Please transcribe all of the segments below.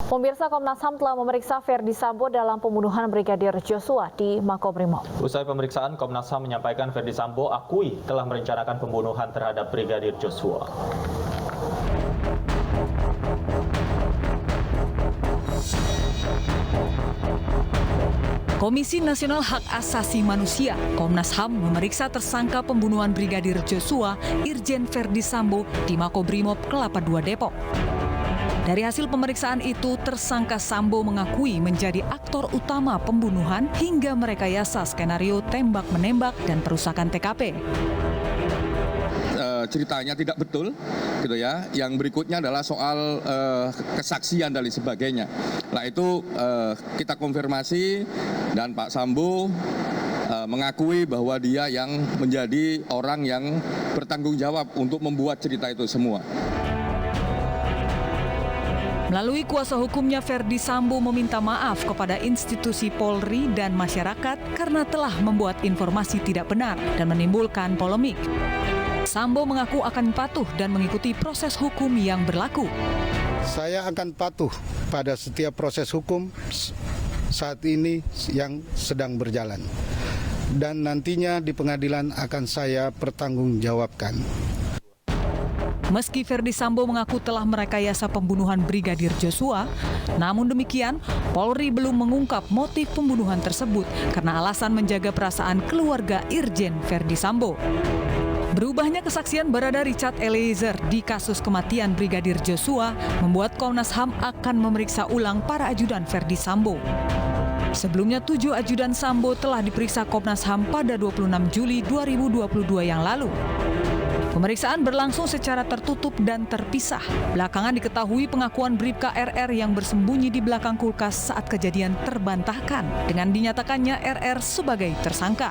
Pemirsa, Komnas HAM telah memeriksa Ferdi Sambo dalam pembunuhan Brigadir Joshua di Makobrimob. Usai pemeriksaan, Komnas HAM menyampaikan Ferdi Sambo akui telah merencanakan pembunuhan terhadap Brigadir Joshua. Komisi Nasional Hak Asasi Manusia, Komnas HAM memeriksa tersangka pembunuhan Brigadir Joshua, Irjen Ferdi Sambo di Makobrimob Kelapa II Depok. Dari hasil pemeriksaan itu, tersangka Sambo mengakui menjadi aktor utama pembunuhan hingga merekayasa skenario tembak-menembak dan perusakan TKP. Ceritanya tidak betul, gitu ya. Yang berikutnya adalah soal kesaksian dan sebagainya. Nah itu kita konfirmasi dan Pak Sambo mengakui bahwa dia yang menjadi orang yang bertanggung jawab untuk membuat cerita itu semua. Melalui kuasa hukumnya, Ferdi Sambo meminta maaf kepada institusi Polri dan masyarakat karena telah membuat informasi tidak benar dan menimbulkan polemik. Sambo mengaku akan patuh dan mengikuti proses hukum yang berlaku. Saya akan patuh pada setiap proses hukum saat ini yang sedang berjalan. Dan nantinya di pengadilan akan saya pertanggungjawabkan. Meski Ferdi Sambo mengaku telah merekayasa pembunuhan Brigadir Joshua, namun demikian Polri belum mengungkap motif pembunuhan tersebut karena alasan menjaga perasaan keluarga Irjen Ferdi Sambo. Berubahnya kesaksian Barada Richard Eliezer di kasus kematian Brigadir Joshua membuat Komnas HAM akan memeriksa ulang para ajudan Ferdi Sambo. Sebelumnya 7 ajudan Sambo telah diperiksa Komnas HAM pada 26 Juli 2022 yang lalu. Pemeriksaan berlangsung secara tertutup dan terpisah. Belakangan diketahui pengakuan Bribka RR yang bersembunyi di belakang kulkas saat kejadian terbantahkan dengan dinyatakannya RR sebagai tersangka.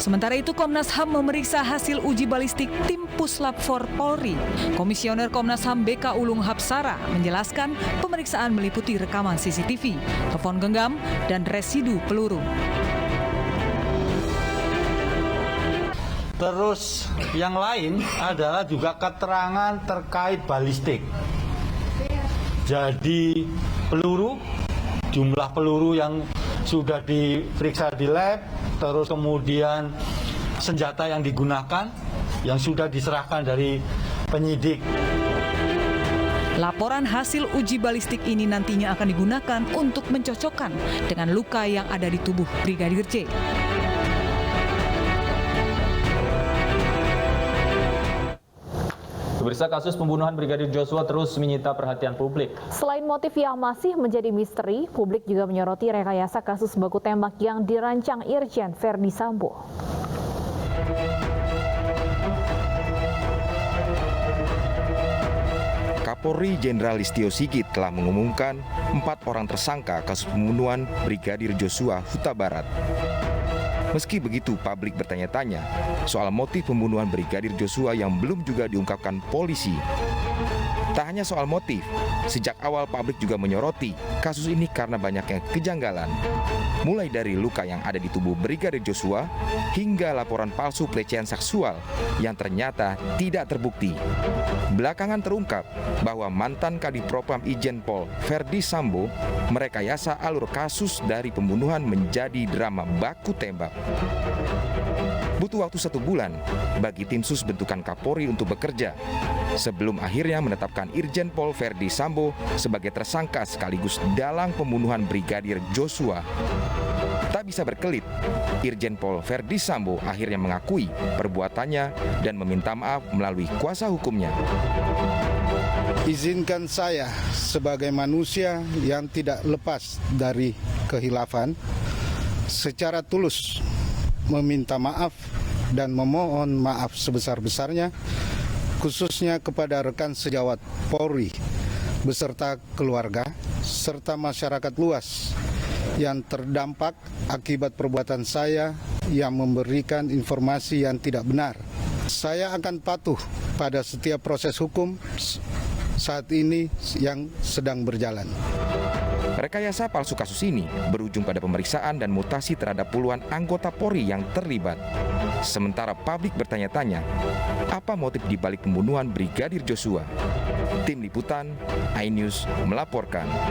Sementara itu, Komnas HAM memeriksa hasil uji balistik tim Puslap 4 Polri. Komisioner Komnas HAM BK Ulung Hapsara menjelaskan pemeriksaan meliputi rekaman CCTV, telepon genggam, dan residu peluru. Terus yang lain adalah juga keterangan terkait balistik. Jadi peluru, jumlah peluru yang sudah diperiksa di lab, terus kemudian senjata yang digunakan, yang sudah diserahkan dari penyidik. Laporan hasil uji balistik ini nantinya akan digunakan untuk mencocokkan dengan luka yang ada di tubuh Brigadir J. Pemirsa, kasus pembunuhan Brigadir Joshua terus menyita perhatian publik. Selain motif yang masih menjadi misteri, publik juga menyoroti rekayasa kasus baku tembak yang dirancang Irjen Ferdi Sambo. Kapolri Jenderal Listio Sigit telah mengumumkan 4 orang tersangka kasus pembunuhan Brigadir Joshua Huta Barat. Meski begitu, publik bertanya-tanya soal motif pembunuhan Brigadir Joshua yang belum juga diungkapkan polisi. Tak hanya soal motif, sejak awal publik juga menyoroti kasus ini karena banyaknya kejanggalan. Mulai dari luka yang ada di tubuh Brigadir Joshua hingga laporan palsu pelecehan seksual yang ternyata tidak terbukti. Belakangan terungkap bahwa mantan Kadipropam Irjen Pol Ferdi Sambo merekayasa alur kasus dari pembunuhan menjadi drama baku tembak. Butuh waktu 1 bulan bagi tim sus bentukan Kapolri untuk bekerja sebelum akhirnya menetapkan Irjen Pol Ferdi Sambo sebagai tersangka sekaligus dalang pembunuhan Brigadir Joshua. Tak bisa berkelit, Irjen Pol Ferdi Sambo akhirnya mengakui perbuatannya dan meminta maaf melalui kuasa hukumnya. Izinkan saya sebagai manusia yang tidak lepas dari kehilafan secara tulus meminta maaf dan memohon maaf sebesar-besarnya khususnya kepada rekan sejawat Polri beserta keluarga serta masyarakat luas yang terdampak akibat perbuatan saya yang memberikan informasi yang tidak benar. Saya akan patuh pada setiap proses hukum saat ini yang sedang berjalan. Rekayasa palsu kasus ini berujung pada pemeriksaan dan mutasi terhadap puluhan anggota Polri yang terlibat. Sementara publik bertanya-tanya, apa motif dibalik pembunuhan Brigadir Joshua? Tim Liputan, iNews melaporkan.